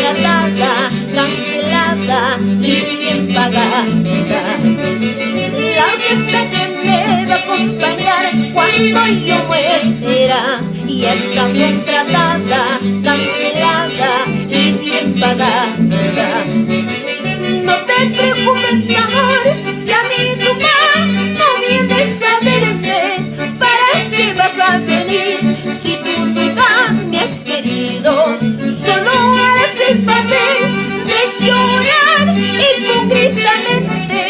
contratada, cancelada y bien pagada. La orquesta que me va a acompañar cuando yo muera ya está contratada, cancelada y bien pagada. No te preocupes, amor, si a mi tumba no vienes a verme, ¿para qué vas a venir si tú nunca me has querido? Solo harás el papel de llorar hipócritamente,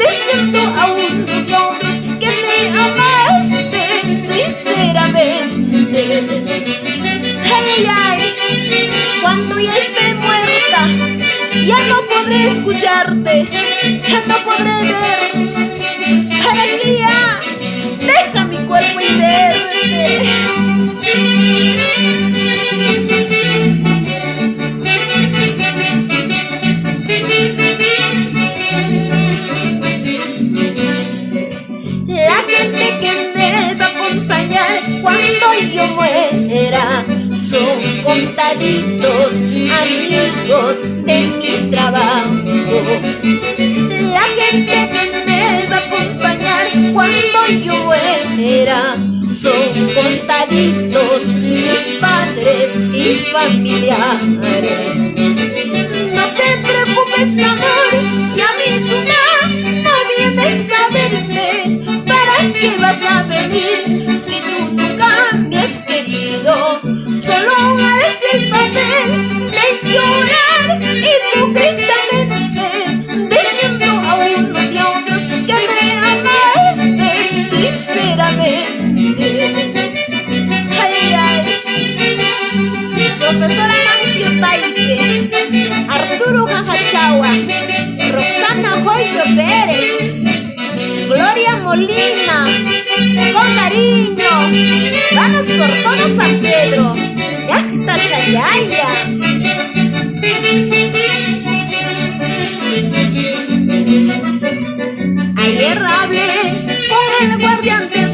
diciendo a unos y a otros que me amaste sinceramente. Ay, ay, cuando ya esté muerta, ya no podré escucharte, ya no podré ver, para que ya deja mi cuerpo inerte. La gente que me va a acompañar cuando yo muera son contaditos amigos de mi trabajo. La gente que me va a acompañar cuando yo muera son contaditos mis padres y familiares. No te preocupes, amor, si a mi tumba no vienes a verme, ¿para qué vas a venir si tú nunca me has querido? Solo harás el papel de llorar hipócritamente, diciendo a unos y a otros que me amaste sinceramente. Ay, ay. Profesora Nancy Otaique, Arturo Jajachagua, Roxana Joyo Pérez, Gloria Molina, con cariño, vamos por todo San Pedro, Yacta Chayaya. Ayer hablé con el guardián del